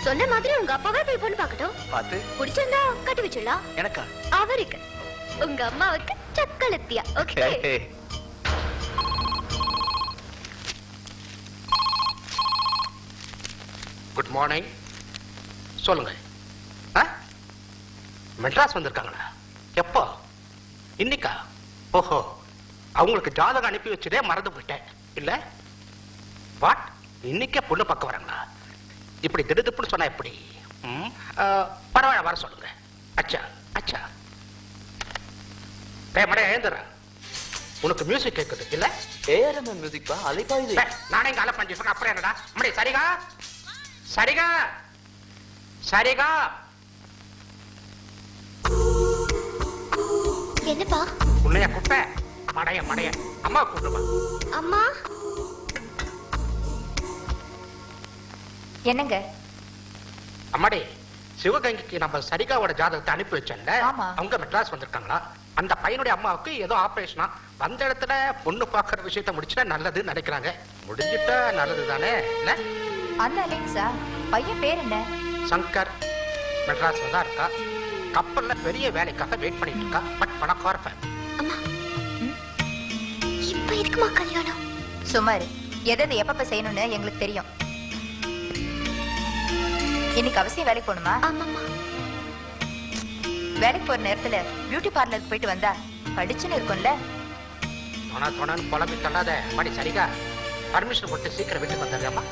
சொன்ன மாதிரி உங்க அப்பாவே போய் பொண்ணு பார்க்கட்டும். பார்த்து பிடிச்சிருந்தா கட்டி வச்சிடலாம். எனக்கா? அவருக்கு. உங்க அம்மாவுக்கு சக்கலத்தியா. ஓகே. Good morning. சொல்லுங்க. மெட்ராஸ் வந்திருக்காங்களா? எப்போ? இன்னைக்கா? ஓஹோ, அவங்களுக்கு ஜாதகம் அனுப்பி வச்சதே மறந்து போயிட்டேன். இல்ல வாட், இன்னைக்கே பொண்ணு பார்க்க வராங்களா? இப்படி திடுதிப்புன்னு சொன்னா எப்படி? பரவாயில்ல, வர சொல்லுங்க. அச்சா அச்சா. மடைய எழுந்துடுறேன். உனக்கு மியூசிக் கேட்குது இல்ல? ஏஆர்எம் மியூசிக் பா, அலைப்பாயுது. நானே இங்க அலை பண்ணிட்டு இருக்கேன். அப்புறம் என்னடா மடைய? சரிகா சரிகா சரிகா. என்னப்பா? உன்னைய குப்பை மடைய மடைய. அம்மா கூப்பிடுமா? அம்மா. என்னங்க? அம்மாடி, சிவகங்கைக்கு நம்ம சரிகாவோட ஜாதகத்தை அனுப்பி வச்சேன்ல, அவங்க மெட்ராஸ் வந்திருக்காங்களா? அந்த பையனுடைய அம்மாவுக்கு ஏதோ ஆபரேஷனா, வந்த இடத்துல பொண்ணு பாக்குற விஷயத்த முடிச்சுட்டா நல்லதுன்னு நினைக்கிறாங்க. முடிஞ்சிட்டா நல்லது தானே? இல்ல அந்த அலெக்ஸா பையன் பேர் என்ன? சங்கர். மெட்ராஸ்ல தான் இருக்கா. கப்பல்ல பெரிய வேலைக்காக வெயிட் பண்ணிட்டு இருக்கா. பட் பணக்கார ஃபேமிலி. அம்மா, இப்ப எதுக்குமா கல்யாணம்? சுமார் எதை எப்பப்ப செய்யணும்னு எங்களுக்கு தெரியும். இன்னைக்கு அவசியம் வேலைக்கு போகணுமா? ஆமாம்மா. வேலைக்கு போற நேரத்துல பியூட்டி பார்லருக்கு போயிட்டு வந்தா படிச்சுன்னு இருக்கும்ல. தொணான்னு புலம்பி தள்ளாத. மணி சரிகா, பர்மிஷன் கொடுத்து சீக்கிரம் வீட்டுக்கு வந்துடுறேம்மா.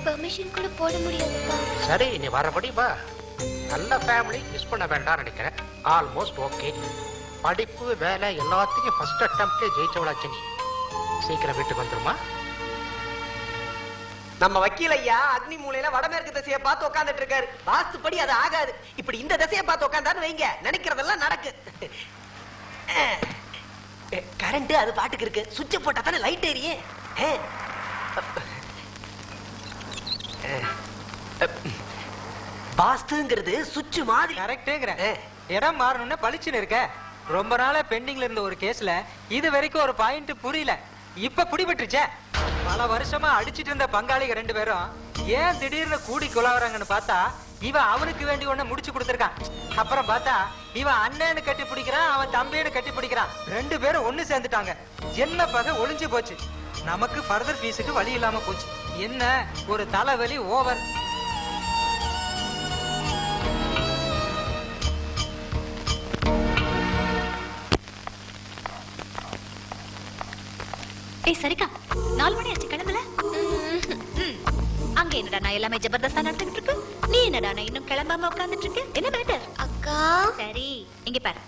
பெர்மிஷன் கூட போட முடியாதுப்பா. சரி, நீ வரபடி வா. நல்ல ஃபேமிலி, மிஸ் பண்ண வேண்டாம்னு நினைக்கிறேன். Almost okay. படிப்பு வேலை எல்லாத்தையும் ஃபர்ஸ்ட் அட்டெம்ப்ட்ல ஜெயிச்சவளாச்சு நீ. சீக்கிரம் வீட்டுக்கு வந்துருமா. நம்ம வக்கீல் ஐயா அக்னி மூலையில வடமேற்கு திசையை பார்த்து உட்கார்ந்துட்டு இருக்காரு. வாஸ்துப்படி அது ஆகாது. இப்படி இந்த திசையை பார்த்து உட்கார்ந்தான்னு வைங்க, நினைக்கிறதெல்லாம் நடக்கு. கரண்ட் அது பாட்டுக்கு இருக்கு. சுவிட்ச போட்டா தானே லைட் எரியே. வாஸ்துங்கிறது சுவிட்ச் மாதிரி. கரெக்ட்டுங்கற. இடம் மாறணும்னு பளிச்சுன்னு இருக்க. ரொம்ப நாளா பெண்டிங்ல இருந்த ஒரு கேஸ்ல இது வரைக்கும் ஒரு பாயிண்ட் புரியல. இப்ப புடிபட்டுருச்சே. பல வருஷமா அடிச்சிட்டு இருந்த பங்காளிக ரெண்டு பேரும் ஏன் திடீர்னு கூடி குலாவறாங்கன்னு பார்த்தா இவன் அவனுக்கு வேண்டி ஒண்ணு முடிச்சு கொடுத்திருக்கான். அப்புறம் பார்த்தா இவன் அண்ணன்னு கட்டி பிடிக்கிறான், அவன் தம்பின்னு கட்டி பிடிக்கிறான். ரெண்டு பேரும் ஒண்ணு சேர்ந்துட்டாங்க. என்ன பகை ஒளிஞ்சு போச்சு. நமக்கு ஃபர்தர் ஃபீஸுக்கு வழி இல்லாம போச்சு. என்ன ஒரு தலைவலி ஓவர். ஏய் சரிகா, 4 மணி ஆச்சு, கிளம்பல. அங்க என்னடா நான் எல்லாமே ஜபர்தஸ்தா நடந்துட்டு இருக்கு. நீ என்னடா நான் இன்னும் கிளம்பாம உட்கார்ந்துட்டு இருக்க? என்ன மேட்டர்? அக்கா சரி, இங்க பாரு.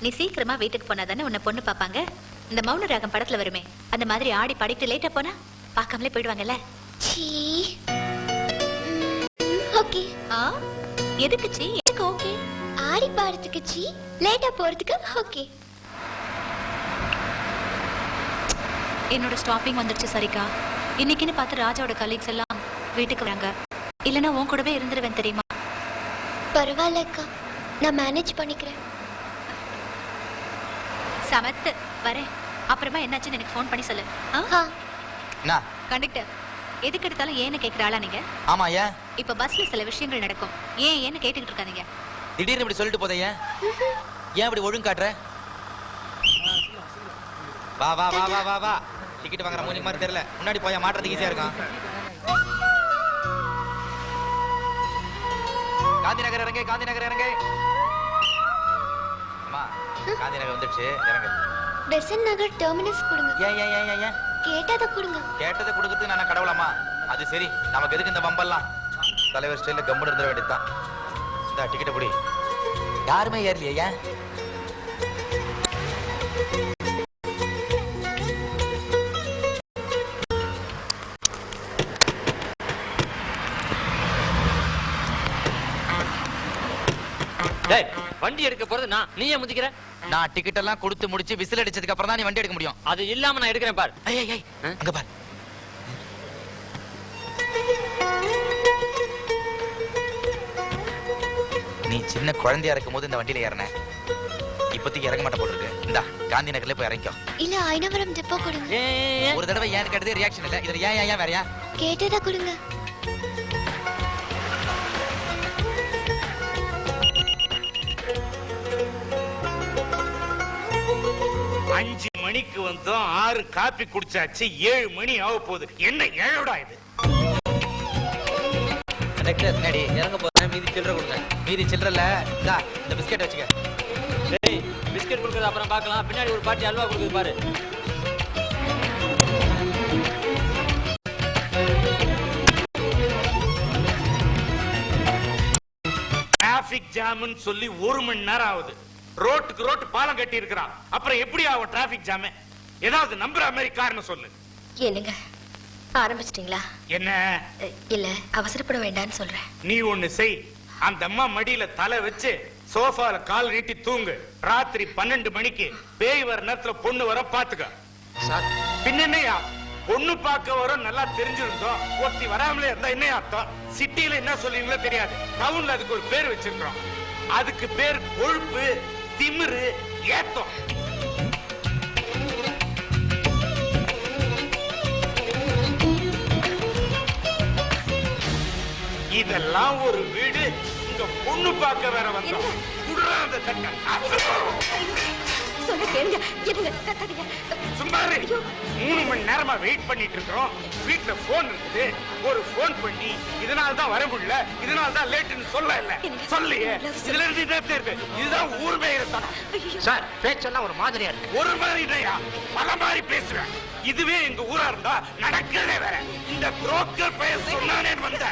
நீ சீக்கிரமா வீட்டுக்கு போனா தானே உன்னை பொண்ணு பாப்பாங்க. இந்த மௌன ராகம் படத்துல வருமே, அந்த மாதிரி ஆடி பாடிட்டு லேட்டா போனா பார்க்காமலே போயிடுவாங்கல்ல. சீ. ஓகே. எதுக்கு சீ? எதுக்கு ஓகே? ஆடி பாடுறதுக்கு சீ, லேட்டா போறதுக்கு ஓகே. என்னோட ஸ்டாப்பிங் வந்துருச்சு சரிக்கா. இன்னைக்குன்னு பார்த்து ராஜாவோட கலீக்ஸ் எல்லாம் வீட்டுக்கு வராங்க. இல்லனா உன் கூடவே இருந்துருவேன் தெரியுமா? பரவாயில்லக்கா, நான் மேனேஜ் பண்ணிக்கிறேன். சமத்து வரேன். அப்புறமா என்னாச்சுன்னு எனக்கு ஃபோன் பண்ணி சொல்லு. கண்டக்டர், எதுக்கு எடுத்தாலும் ஏன்னு கேட்கிற ஆளா நீங்க? ஆமா, ஏன்? இப்ப பஸ்ல சில விஷயங்கள் நடக்கும். ஏன்னு கேட்டுக்கிட்டு இருக்காதீங்க. திடீர்னு இப்படி சொல்லிட்டு போதே ஏன் இப்படி ஒழுங்கு காட்டுற? வா வா வா வா வா வா. டிக்கெட் வாங்குற மூணு மாதிரி தெரியல. முன்னாடி போய் மாட்டுறதுக்கு ஈஸியா இருக்கும். காந்தி நகர் இறங்க, காந்தி நகர் இறங்க. அம்மா, காந்தி நகர் வந்துடுச்சு, இறங்க. பெசன்ட் நகர் டெர்மினஸ் கொடுங்க. ஏன் ஏன் ஏன் ஏன் கேட்டதை கொடுங்க. கேட்டதை கொடுக்கறதுக்கு நான் கடவுளம்மா? அது சரி, நமக்கு எதுக்கு இந்த பம்பெல்லாம்? தலைவர் ஸ்டைல கம்முன்னு இருந்துட வேண்டியதுதான். இந்த டிக்கெட்டை பிடி. யாருமே ஏறலையே ஏன்? வண்டி எடுக்க போறது நான், நீயே முந்திக்கிற? நான் டிக்கெட் எல்லாம் கொடுத்து முடிச்சு விசில் அடிச்சதுக்கு அப்புறம் தான் நீ வண்டி எடுக்க முடியும். அது இல்லாம நான் எடுக்கிறேன் பார். அங்க பார். நீ சின்ன குழந்தையா இருக்கும் போது இந்த வண்டியில ஏறின. இப்போதைக்கு இறங்க மாட்ட போட்டுருக்கு. இந்த காந்தி நகர்ல போய் இறங்கிக்கோ. இல்ல ஐனவரம் டெப்போ கொடுங்க. ஒரு தடவை ஏன் கேட்டதே ரியாக்ஷன் இல்ல. இதுல ஏன் ஏன் வேறயா? கேட்டதை கொடுங்க. மணிக்கு வந்தோம், 6 காப்பி குடிச்சாச்சு, 7 மணி ஆக போகுது. என்ன ஏழோடா இது? கண்டக்டர் பின்னாடி இறங்க போறேன், மீதி சில்லறை கொடுங்க. மீதி சில்லறல இந்தா இந்த பிஸ்கெட் வச்சுக்க. டேய் பிஸ்கட் கொடுக்கறது அப்புறம் பார்க்கலாம். பின்னாடி ஒரு பாட்டி அல்வா கொடுக்குது பாரு. டிராபிக் ஜாம்னு சொல்லி 1 மணி நேரம் ஆகுது. ரோட்டுக்கு ரோட்டு பாலம் கட்டி இருக்கிறான். அப்புறம் எப்படி ஆகும் டிராபிக் ஜாம்? ஏதாவது நம்புற மாதிரி காரணம் சொல்லு. என்னங்க ஆரம்பிச்சிட்டீங்களா? என்ன? இல்ல அவசரப்பட வேண்டாம்னு சொல்றேன். நீ ஒண்ணு செய், அந்த அம்மா மடியில தலை வச்சு சோஃபால கால் நீட்டி தூங்கு. ராத்திரி 12 மணிக்கு பேய் வர நேரத்துல பொண்ணு வர பாத்துக்க. சார் பின்னையா பொண்ணு பார்க்க வரும் நல்லா தெரிஞ்சிருந்தோம், ஒருத்தி வராமலே இருந்தா என்ன அர்த்தம்? சிட்டில என்ன சொல்லுவீங்களோ தெரியாது, டவுன்ல அதுக்கு ஒரு பேர் வச்சிருக்கிறோம். அதுக்கு பேர் கொழுப்பு, திமிரு, ஏத்தம். இதெல்லாம் ஒரு வீடு, இங்க பொண்ணு பார்க்க வேற வந்தோம். குடுறா அந்த தட்டை. சொல்ல கேளுங்க, என்னங்க கத்தாதீங்க. சும்மா இரு. 3 மணி நேரமா வெயிட் பண்ணிட்டு இருக்கோம். வீட்டுல போன் இருக்குது, ஒரு போன் பண்ணி இதனால தான் வர முடியல, இதனால தான் லேட்னு சொல்ல இல்ல சொல்லியே. இதுல இருந்து இதே இருக்கு. இதுதான் ஊர் மேயறதனம். சார் பேச்செல்லாம் ஒரு மாதிரியா இருக்கு. ஒரு மாதிரி இல்லையா, பல மாதிரி பேசுவேன். இதுவே எங்க ஊரா இருந்தா நடக்கிறதே வேற. இந்த புரோக்கர் பெயர் சொன்னானே வந்த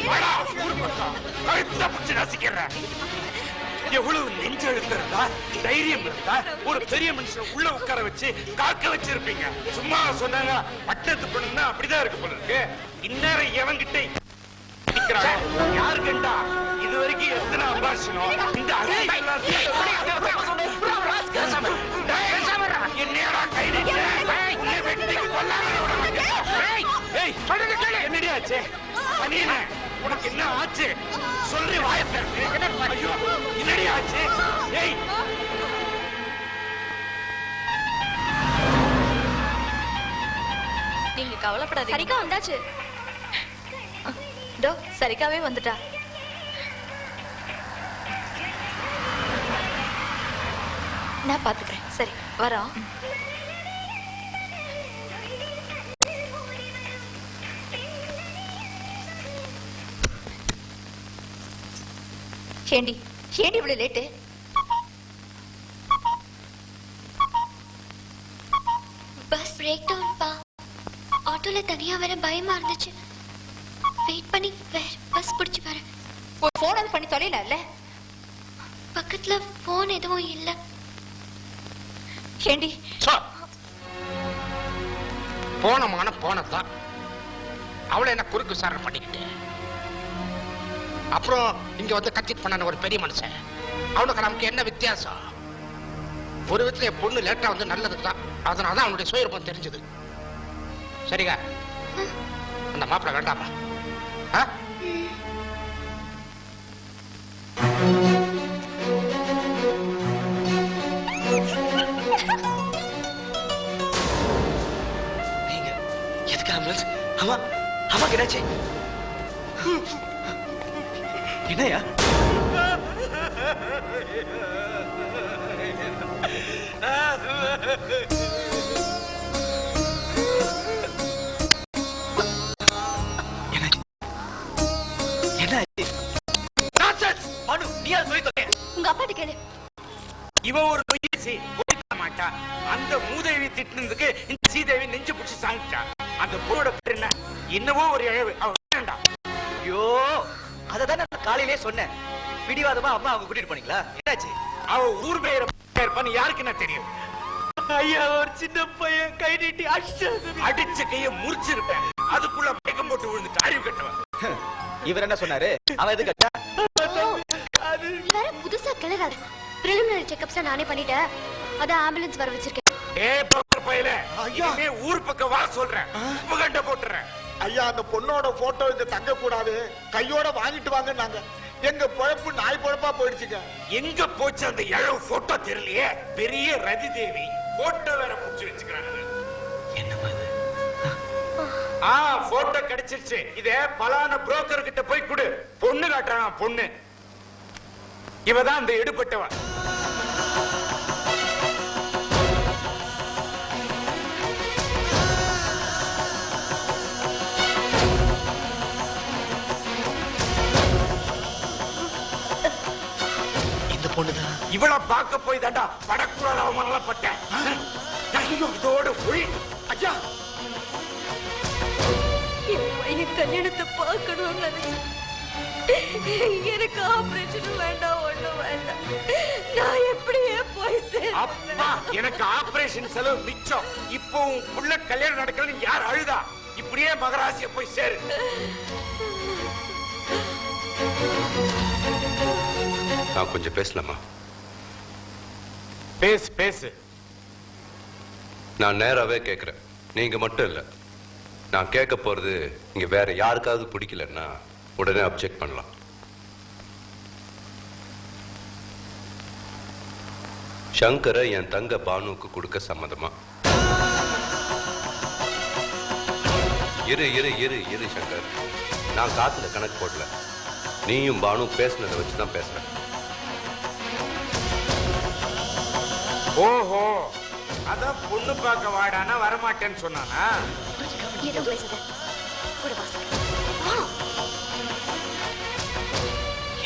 வாடா ஊர் பக்கம் கழுத்த பிடிச்சு ரசிக்கிறேன். எவ்வளவு நெஞ்சு இருந்தா, தைரியம் இருந்தா ஒரு பெரிய மனுஷன் உள்ள உட்கார வச்சு காக்க வச்சிருப்பீங்க. சும்மா சொன்னாங்க பட்டத்து பொண்ணுன்னா அப்படிதான் இருக்கு போல இருக்கு. இந்நேரம் எவன்கிட்ட யாரு கண்டா இது வரைக்கும் எத்தனை அபாஷனம் இந்த என்னடா கை என்னடி ஆச்சு? பனியனே, உனக்கு என்ன ஆச்சு? சொல்லி வாயத்தை. ஐயோ என்னடி ஆச்சு? ஏய் நீங்க கவலைப்படாதீங்க. சரிக்கா வந்தாச்சு. டோ சரிக்காவே வந்துட்டா. நான் பாத்துக்கிறேன். சரி வரோம். ஏண்டி ஏண்டி இவ்வளவு லேட்டு? பஸ் பிரேக் டவுன் பா. ஆட்டோல தனியா வர பயமா இருந்துச்சு. வெயிட் பண்ணி வேற பஸ் பிடிச்சு வரேன். ஒரு போன் அது பண்ணி தொலைல. பக்கத்துல போன் எதுவும் இல்ல. ஏண்டி போனமான போனதான் அவளை என்ன குறுக்கு விசாரணை பண்ணிக்கிட்டு அப்புறம் இங்க வந்து கத்திட் பண்ண ஒரு பெரிய மனுஷன். அவனுக்கு நமக்கு என்ன வித்தியாசம்? ஒரு விதத்துல என் பொண்ணு லேட்டா வந்து நல்லதுதான். அதனாலதான் அவனுடைய சுயரூபம் தெரிஞ்சது. சரிங்க, அந்த மாப்பிள்ள வேண்டாமா? நீங்க எதுக்கு ஆம்புலன்ஸ்? ஆமா ஆமா என்னாச்சு? என்னையா? உங்க அப்பாட்ட கேளு. இவ ஒரு பொய்யசி மாட்டா. அந்த மூதேவி திட்டினதுக்கு இந்த சீதேவி நெஞ்சு பிடிச்சி சாங்கிட்டா. அந்த பொண்ணோட பேர் என்ன? என்னவோ ஒரு இழவு. அவ வேண்டாம். ஐயோ அததான் நான் காலையிலே சொன்னேன். பிடிவாதமா அம்மா அவங்க கூட்டிட்டு போனீங்களா? என்னாச்சு? அவ ஊர் பெயர் இருப்பான்னு யாருக்கு என்ன தெரியும்? ஐயா ஒரு சின்ன பையன் கை நீட்டி அடிச்ச கைய முறிச்சிருப்பேன். அதுக்குள்ள மயக்கம் போட்டு விழுந்துட்டு அறிவு கட்டவன். இவர் என்ன சொன்னாரு? அவன் எது கட்டா? வேற புதுசா கிளறாத. பிரிலிமினரி செக்கப்ஸ் நானே பண்ணிட்டேன். அதான் ஆம்புலன்ஸ் வர வச்சிருக்கேன். ஏ பக்கர் பையல, இனிமே ஊர் பக்கம் வா சொல்றேன். உபகண்ட போட்டுறேன். ஐயா அந்த பொண்ணோட போட்டோ இங்க தங்க கூடாது, கையோட வாங்கிட்டு வாங்க. நாங்க எங்க பொழப்பு நாய் பொழப்பா போயிடுச்சுங்க. எங்க போச்சு அந்த இழவு? போட்டோ தெரியலையே. பெரிய ரதி தேவி போட்டோ வேற புடிச்சு வச்சுக்கிறாங்க. என்னமா இது? போட்டோ கிடைச்சிருச்சு. இத பலான புரோக்கர் கிட்ட போய் கொடு. பொண்ணு காட்டுறானா பொண்ணு. இவதான் அந்த எடுபட்டவன். பொண்ணுதான். இவளை பார்க்க போய் தாண்டா படக்கூடாது அவமானப்பட்டேன். ஐயோ இதோட போய் ஐயா என் பையன் கல்யாணத்தை பார்க்கணும்னு நினைச்சேன். எனக்கு ஆபரேஷன் வேண்டாம், ஒண்ணும் வேண்டாம். நான் எப்படியே போய் அப்பா எனக்கு ஆபரேஷன் செலவு மிச்சம். இப்போ உன் புள்ள கல்யாணம் நடக்கலன்னு யார் அழுதா? இப்படியே மகராசிய போய் சேரு. நான் கொஞ்சம் பேசலாமா? பேசு பேசு. நான் நேராவே கேட்கிறேன், நீங்க மட்டும் இல்ல. நான் கேட்க போறது இங்க வேற யாருக்காவது பிடிக்கலன்னா உடனே அப்செக்ட் பண்ணலாம். சங்கரை என் தங்க பானுவுக்கு கொடுக்க சம்மதமா? இரு இரு இரு இரு சங்கர், நான் காத்துல கணக்கு போடல. நீயும் பானு பேசுனதை வச்சுதான் பேசுறேன். ஓஹோ, அதான் பொண்ணு பார்க்க வாடானா வரமாட்டேன்னு சொன்னானா? ஏதோ பேசுத கூட வாசல்.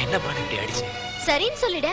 என்ன பண்ண இப்படி அடிச்சு? சரின்னு சொல்லிட.